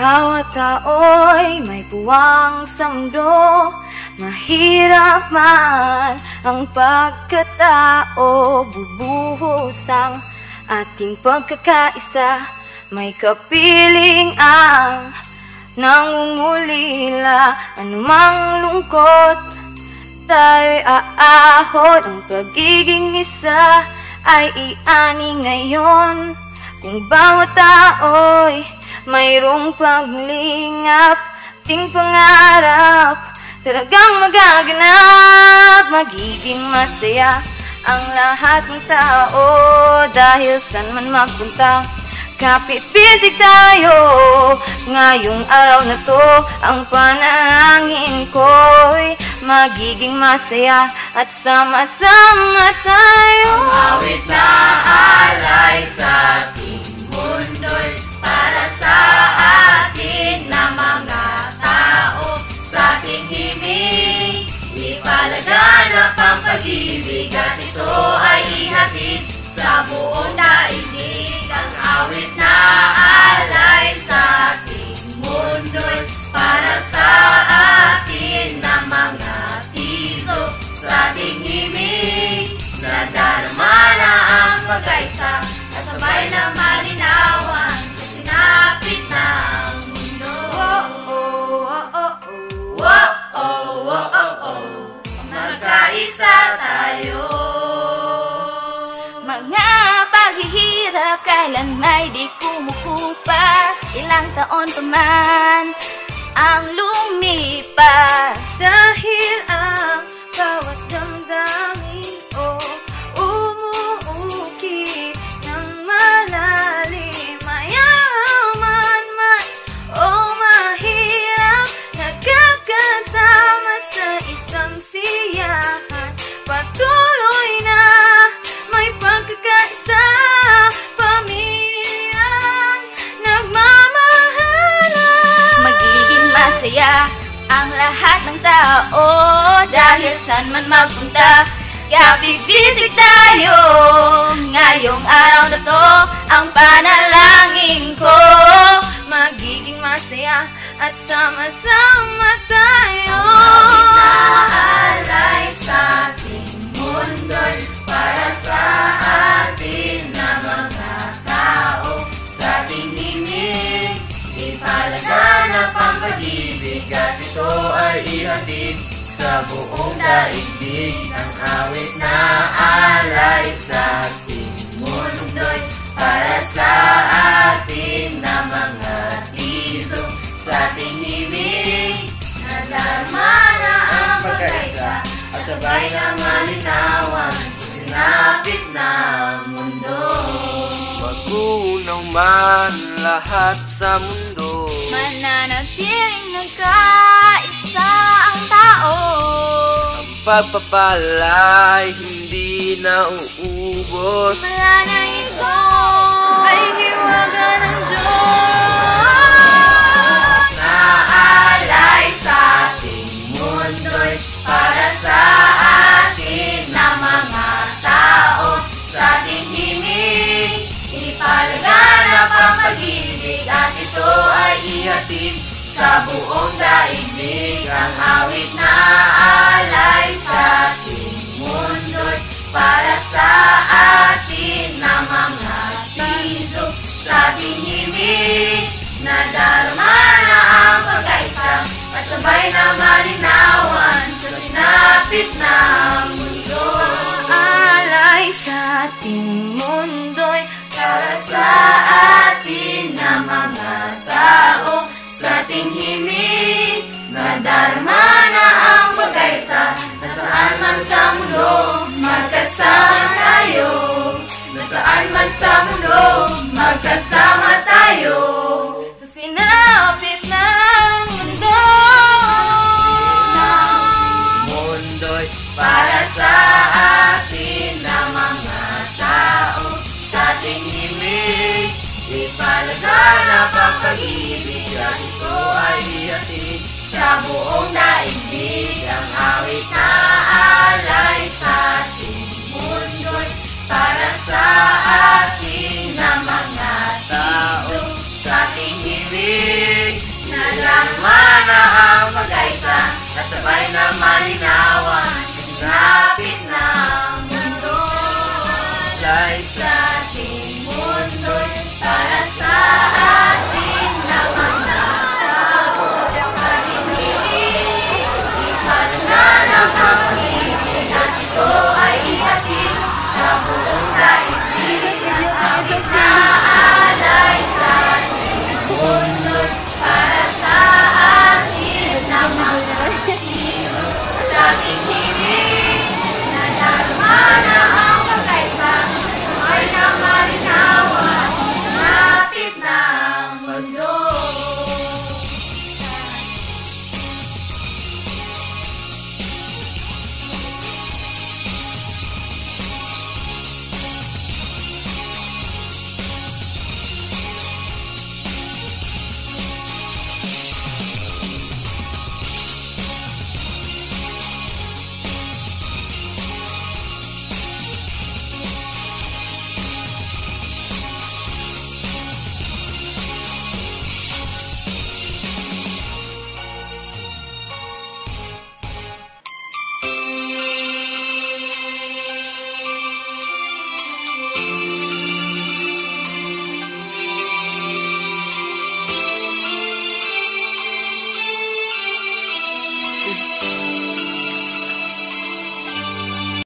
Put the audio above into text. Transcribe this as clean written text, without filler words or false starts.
Bawat tao'y may puwang sa mundo. Mahirap man ang pagkatao, bubuhos ang ating pagkakaisa. May kapiling ang nangungulila, anumang lungkot tayo'y aahon. Ang pagiging isa ay iani ngayon. Kung bawat tao'y mayroong paglingap, ting pangarap talagang magaganap. Magiging masaya ang lahat ng tao dahil saan man magpunta, kapit-bisig tayo. Ngayong araw na to, ang panalangin ko'y magiging masaya at sama-sama tayo. Ang awit na alay sa ating mundo'y para sa atin na mga tao. Sa ating himig, ipalaganap ang pag-ibig at ito ay ihatid sa buong daigdig. Ang awit na alay sa ating mundo'y para sa atin na mga tiso. Sa ating himig, nadarama na ang pagkaisa at sabay na malinawan sa sinapit ng mundo. Magkaisa tayo. Mga paghihirap kailan may di kumukupas, ilang taon pa man ang lumipas. Dahil ang bawat damdamin umuukit ng malalim. Mayaman man o mahirap, nagkakasama sa isang siyahan. Patuloy na may pagkakaisa, pamilyang nagmamahalan. Magiging masaya ang lahat ng tao dahil saan man magpunta, kapit-bisig tayo. Ngayong araw na to, ang panalangin ko, magiging masaya at sama-sama tayo. Ang awit na alay sa ating mundo'y para sa atin na mga tao. Sa ating himig, ipalaganap ang pag-ibig at ito ay ihatid sa buong daigdig. Ang awit na alay sa ating mundo'y para sa atin na mga tiso. Sa ating himig, nadarama na ang pagkaisa at sabay na malinawan sa sinapit ng mundo. Magunaw man lahat sa mundo, Mananatiling nagkaisa ang tao. ang pagpapala'y hindi na uubos. Malanayin ko ay hiwaga ng Diyos. Naalay sa ating mundo'y para sa atin na mga tao. Sa ating himig, ipalaganap ang pag-ibig at ito ay ihatid sa buong daigdig. Ang awit na alay sa ating mundo'y para sa atin na mga tiso. Sa ating himig, nadarama na ang pagkaisa at sabay na malinawan sa sinapit ng mundo. Alay sa ating mundo'y Para sa atin na mga tao. Sa ating himig, nadarama na ang pagkaisa. Nasaan man sa mundo, magkasama tayo. Nasaan man sa mundo, magkasama tayo. sa sinapit ng mundo. Mundo'y Para sa atin na mga tao. Sa ating himig, ipalaganap ang pag-ibig at ito ay ihatid sa buong daigdig. Ang awit na